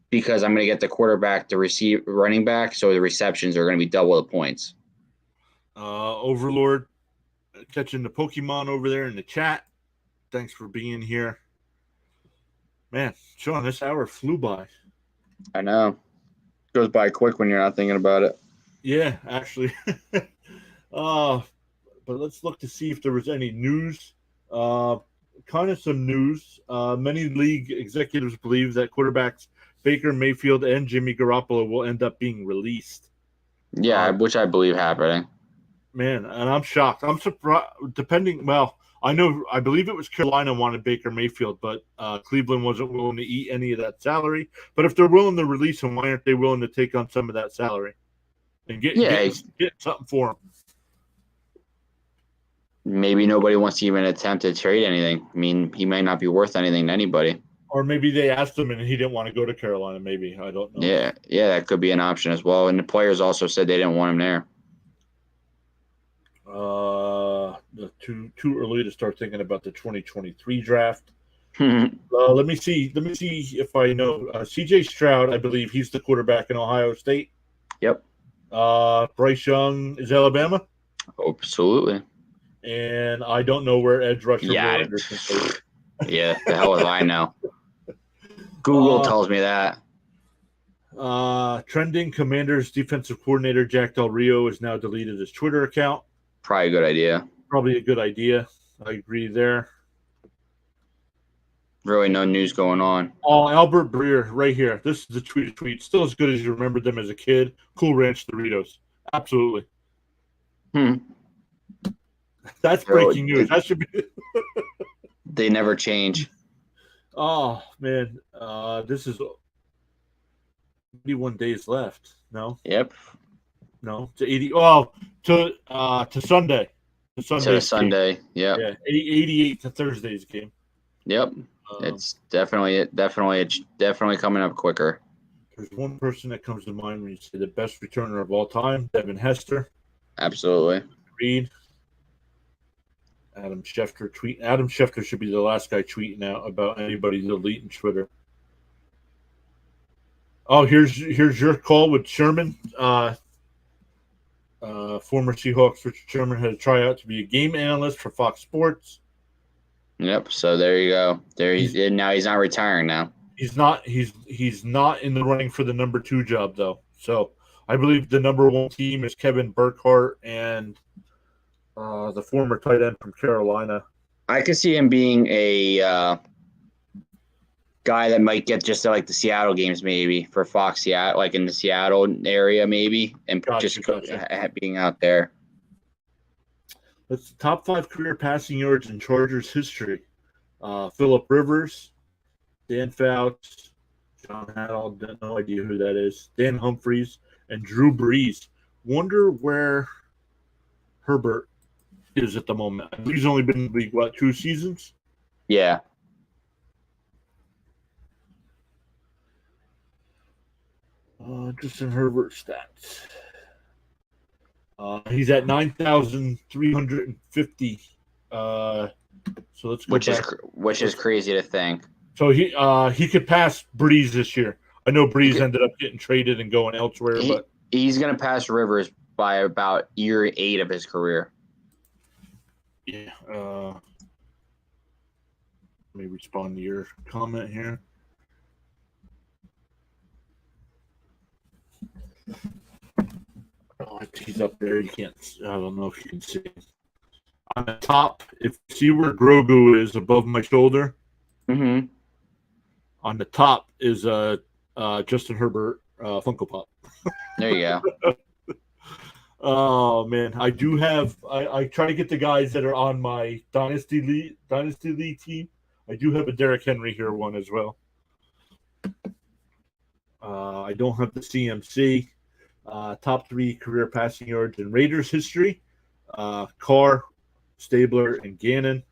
because I'm going to get the quarterback to receive running back, so the receptions are going to be double the points. Overlord catching the Pokemon over there in the chat. Thanks for being here. Man, Sean, this hour flew by. I know. Goes by quick when you're not thinking about it. Yeah, actually. uh, but let's look to see if there was any news. Uh, kind of some news. Many league executives believe that quarterbacks Baker Mayfield and Jimmy Garoppolo will end up being released. Yeah, which I believe happening. Man, and I'm shocked. I'm surprised. I believe it was Carolina wanted Baker Mayfield, but Cleveland wasn't willing to eat any of that salary. But if they're willing to release him, why aren't they willing to take on some of that salary and get something for him? Maybe nobody wants to even attempt to trade anything. I mean, he might not be worth anything to anybody. Or maybe they asked him and he didn't want to go to Carolina. Maybe, I don't know. Yeah, that could be an option as well. And the players also said they didn't want him there. Too early to start thinking about the 2023 draft. Let me see if I know. C.J. Stroud, I believe he's the quarterback in Ohio State. Yep. Bryce Young is Alabama. Absolutely. And I don't know where edge rusher Will Anderson plays. Yeah, the hell if I know. Google tells me that. Trending Commanders defensive coordinator Jack Del Rio has now deleted his Twitter account. Probably a good idea. Probably a good idea. I agree there. Really no news going on. Oh, Albert Breer, right here. This is the tweet. Still as good as you remembered them as a kid. Cool Ranch Doritos. Absolutely. That's breaking news. That should be. They never change. Oh man, this is 81 days left. No. Yep. No, to 80. Oh, to Sunday. To Sunday. Yep. Yeah. 88 to Thursday's game. Yep. It's definitely coming up quicker. There's one person that comes to mind when you say the best returner of all time, Devin Hester. Absolutely. Reed. Adam Schefter tweet. Adam Schefter should be the last guy tweeting out about anybody deleting Twitter. Oh, here's your call with Sherman. Former Seahawks Richard Sherman had a tryout to be a game analyst for Fox Sports. Yep. So there you go. Now he's not retiring now. He's not in the running for the number 2 job though. So I believe the number 1 team is Kevin Burkhardt and the former tight end from Carolina. I could see him being a guy that might get just to like the Seattle games maybe for Fox Seattle, like in the Seattle area maybe, and being out there. That's the top 5 career passing yards in Chargers history. Phillip Rivers, Dan Fouts, John Hadall, no idea who that is, Dan Humphries, and Drew Brees. Wonder where Herbert is at the moment. He's only been in the league, 2 seasons? Yeah. Justin Herbert stats. He's at 9,350. So let's go which is crazy to think. So he could pass Brees this year. I know Brees ended up getting traded and going elsewhere, but he's going to pass Rivers by about year 8 of his career. Yeah. Let me respond to your comment here. Oh, he's up there. You can't. I don't know if you can see. On the top, if you see where Grogu is above my shoulder, on the top is Justin Herbert Funko Pop. There you go. Oh man, I do have. I try to get the guys that are on my Dynasty League team. I do have a Derrick Henry here one as well. I don't have the CMC. Top 3 career passing yards in Raiders history. Carr, Stabler, and Gannon.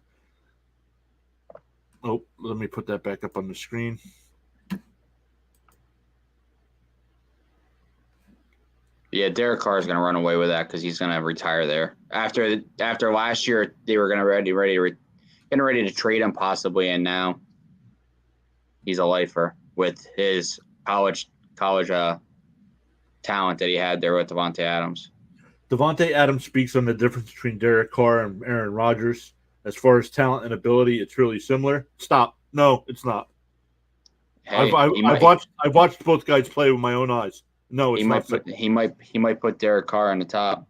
Oh, let me put that back up on the screen. Yeah, Derek Carr is going to run away with that because he's going to retire there. After last year, they were going to ready to trade him possibly, and now he's a lifer with his college talent that he had there with Davante Adams. Davante Adams speaks on the difference between Derek Carr and Aaron Rodgers. As far as talent and ability, it's really similar. Stop. No, it's not. Hey, I've watched both guys play with my own eyes. No, He it's might not. put he might put Derek Carr on the top.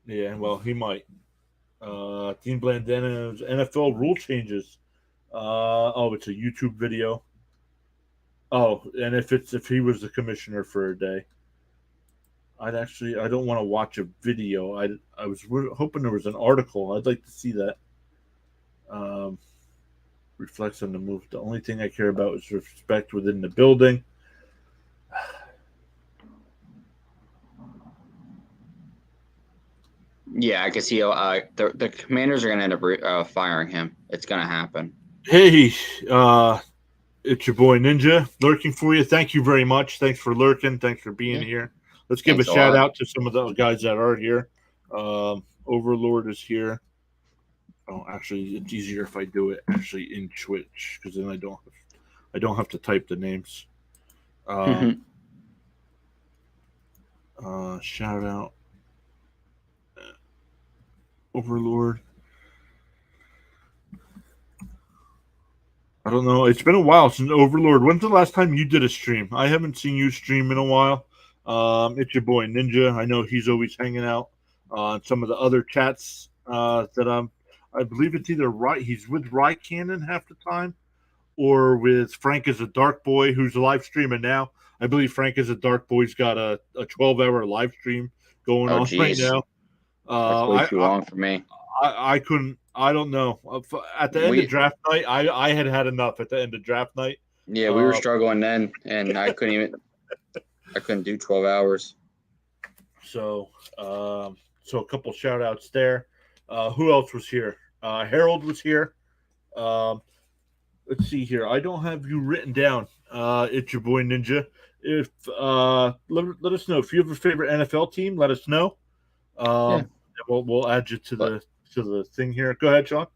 Yeah, well, he might. Dean Blandino's NFL rule changes. It's a YouTube video. Oh, and if he was the commissioner for a day, I don't want to watch a video. I was hoping there was an article. I'd like to see that. Um, Reflects on the move. The only thing I care about is respect within the building. Yeah, I can see. The Commanders are going to end up firing him. It's going to happen. Hey, it's your boy Ninja lurking for you. Thank you very much. Thanks for lurking. Thanks for being here. Let's give Thanks a a shout lot. out to some of the guys that are here. Overlord is here. Oh, actually, it's easier if I do it actually in Twitch because then I don't have to type the names. Shout out Overlord. I don't know. It's been a while since Overlord. When's the last time you did a stream? I haven't seen you stream in a while. It's your boy Ninja. I know he's always hanging out on some of the other chats that I believe it's either he's with Rye Cannon half the time, or with Frank as a Dark Boy who's live streaming now. I believe Frank as a Dark Boy's got a 12-hour live stream going on right now. That's way too long for me. I couldn't. I don't know. At the end of draft night, I had enough. At the end of draft night. Yeah, we were struggling then, and I couldn't do 12 hours. So a couple shout outs there. Who else was here? Harold was here. Let's see here. I don't have you written down. It's your boy Ninja. If let us know if you have a favorite NFL team. Let us know. We'll add you to the thing here. Go ahead, Sean.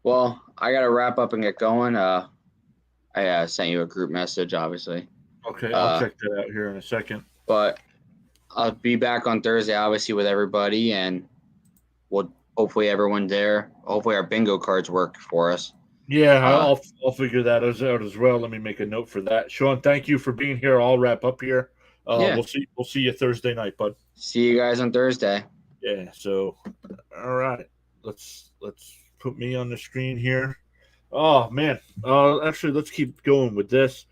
Well, I got to wrap up and get going. I sent you a group message, obviously. Okay, I'll check that out here in a second. But I'll be back on Thursday, obviously, with everybody, and we'll hopefully everyone there. Hopefully our bingo cards work for us. Yeah, I'll figure that out as well. Let me make a note for that. Sean, thank you for being here. I'll wrap up here. We'll see you Thursday night, bud. See you guys on Thursday. Yeah. So, all right. Let's put me on the screen here. Oh man. Actually, let's keep going with this.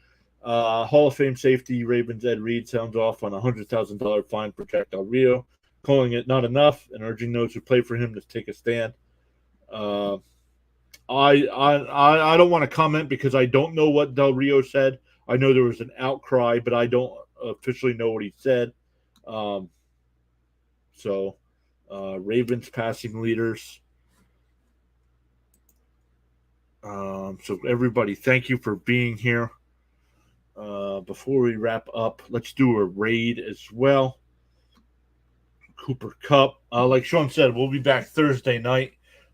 Hall of Fame safety Ravens Ed Reed sounds off on a $100,000 fine for Jack Del Rio, calling it not enough and urging those who play for him to take a stand. I don't want to comment because I don't know what Del Rio said. I know there was an outcry, but I don't officially know what he said. Ravens passing leaders. So everybody, thank you for being here. Before we wrap up, let's do a raid as well. Cooper Kupp. Like Sean said, we'll be back Thursday night.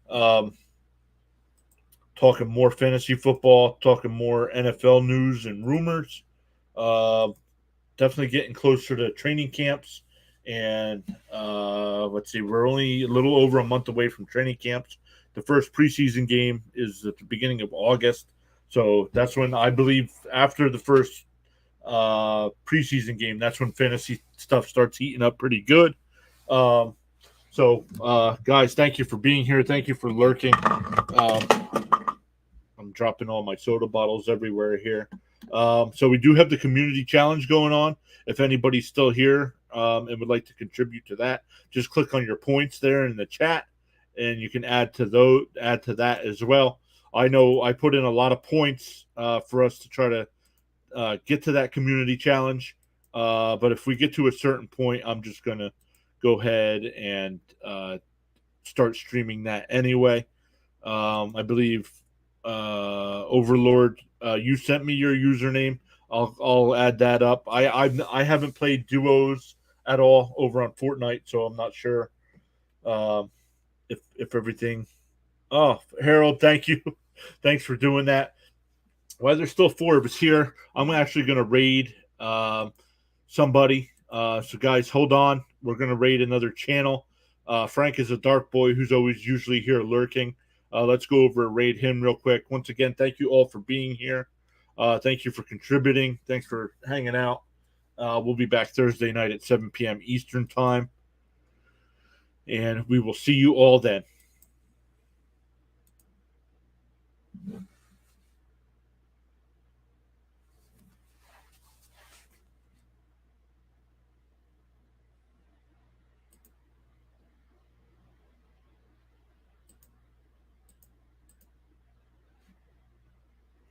Talking more fantasy football, talking more NFL news and rumors. Definitely getting closer to training camps. And let's see, we're only a little over a month away from training camps. The first preseason game is at the beginning of August. So that's when I believe after the first preseason game, that's when fantasy stuff starts heating up pretty good. Guys, thank you for being here. Thank you for lurking. I'm dropping all my soda bottles everywhere here. So we do have the community challenge going on. If anybody's still here and would like to contribute to that, just click on your points there in the chat, and you can add to that as well. I know I put in a lot of points for us to try to get to that community challenge. But if we get to a certain point, I'm just going to go ahead and start streaming that anyway. I believe Overlord, you sent me your username. I'll add that up. I haven't played duos at all over on Fortnite, so I'm not sure if everything. Oh, Harold, thank you. Thanks for doing that. Well, there's still 4 of us here. I'm actually going to raid somebody. So, guys, hold on. We're going to raid another channel. Frank is a dark boy who's always usually here lurking. Let's go over and raid him real quick. Once again, thank you all for being here. Thank you for contributing. Thanks for hanging out. We'll be back Thursday night at 7 p.m. Eastern Time. And we will see you all then.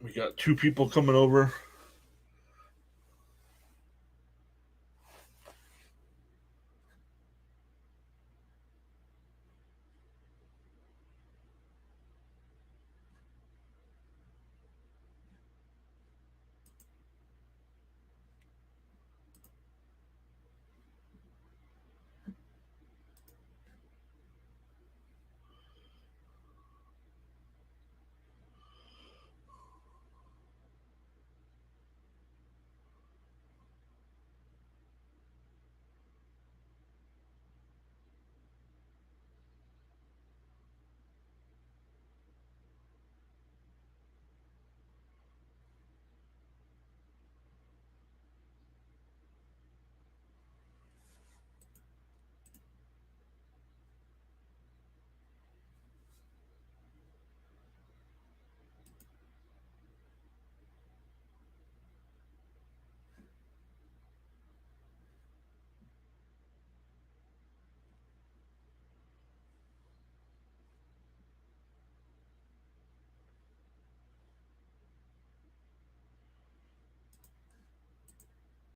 We got 2 people coming over.